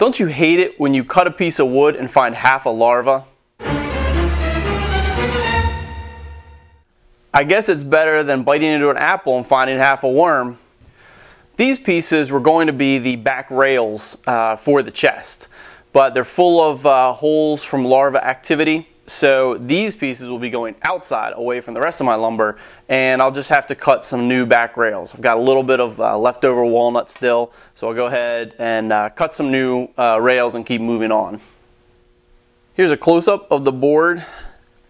Don't you hate it when you cut a piece of wood and find half a larva? I guess it's better than biting into an apple and finding half a worm. These pieces were going to be the back rails for the chest, but they're full of holes from larva activity. So these pieces will be going outside away from the rest of my lumber, and I'll just have to cut some new back rails. I've got a little bit of leftover walnut still, so I'll go ahead and cut some new rails and keep moving on. Here's a close-up of the board.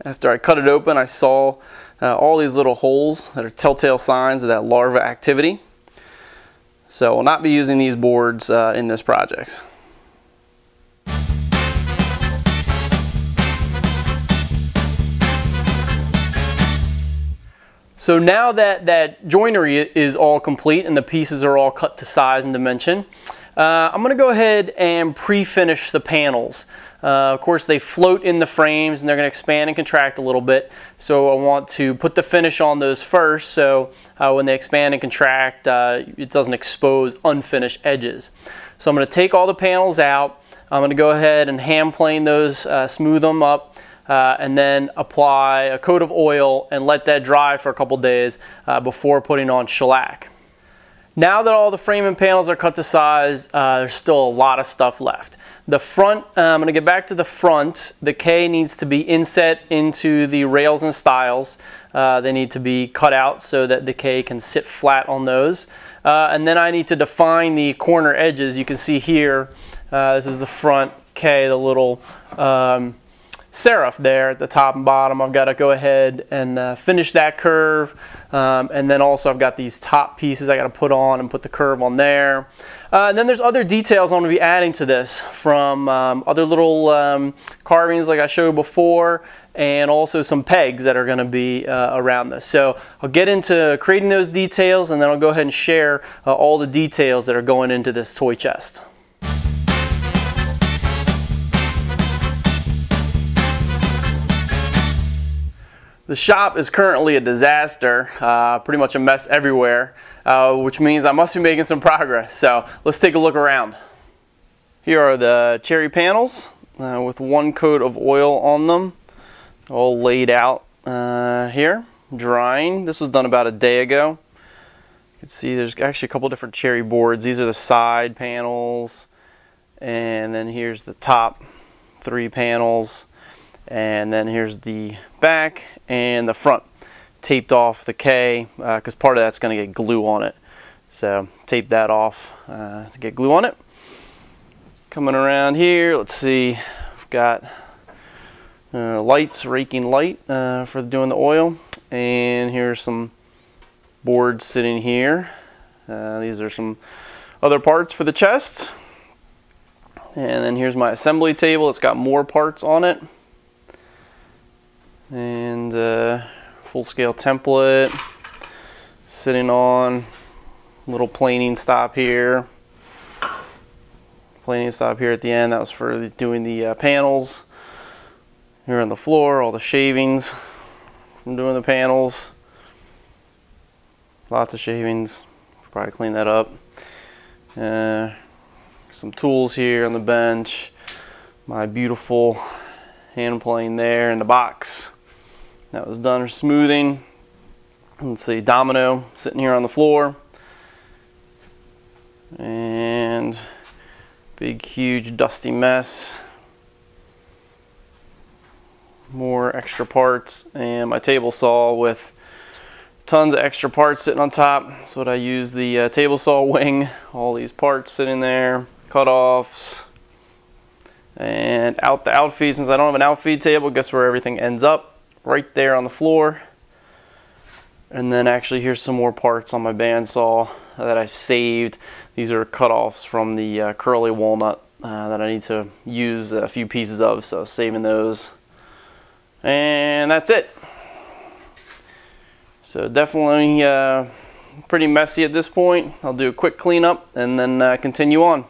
After I cut it open, I saw all these little holes that are telltale signs of that larva activity. So I'll not be using these boards in this project. So now that joinery is all complete and the pieces are all cut to size and dimension, I'm going to go ahead and pre-finish the panels. Of course, they float in the frames and they're going to expand and contract a little bit. So I want to put the finish on those first, so when they expand and contract, it doesn't expose unfinished edges. So I'm going to take all the panels out. I'm going to go ahead and hand plane those, smooth them up, and then apply a coat of oil and let that dry for a couple days before putting on shellac. Now that all the frame and panels are cut to size, there's still a lot of stuff left. The front, I'm going to get back to the front. The K needs to be inset into the rails and stiles. They need to be cut out so that the K can sit flat on those. And then I need to define the corner edges. You can see here, this is the front K, the little serif there at the top and bottom. I've got to go ahead and finish that curve, and then also I've got these top pieces I got to put on and put the curve on there. And then there's other details I'm going to be adding to this from other little carvings like I showed before, and also some pegs that are going to be around this. So I'll get into creating those details, and then I'll go ahead and share all the details that are going into this toy chest. The shop is currently a disaster, pretty much a mess everywhere, which means I must be making some progress. So let's take a look around. Here are the cherry panels with one coat of oil on them, all laid out here, drying. This was done about a day ago. You can see there's actually a couple different cherry boards. These are the side panels, and then here's the top 3 panels. And then here's the back and the front. Taped off the K because part of that's going to get glue on it. So tape that off to get glue on it. Coming around here, let's see, we've got lights, raking light for doing the oil. And here's some boards sitting here. These are some other parts for the chest. And then here's my assembly table. It's got more parts on it. And full-scale template sitting on, little planing stop here, planing stop here at the end. That was for doing the panels. Here on the floor, all the shavings from doing the panels. Lots of shavings. Probably clean that up. Some tools here on the bench. My beautiful hand plane there in the box. That was done for smoothing. Let's see, domino sitting here on the floor. And big, huge, dusty mess. More extra parts. And my table saw with tons of extra parts sitting on top. That's what I use the table saw wing. All these parts sitting there. Cut-offs. And out the outfeed. Since I don't have an outfeed table, guess where everything ends up? Right there on the floor. And then actually here's some more parts on my bandsaw that I've saved. These are cut-offs from the curly walnut that I need to use a few pieces of, so saving those. And that's it. So definitely pretty messy at this point. I'll do a quick cleanup and then continue on.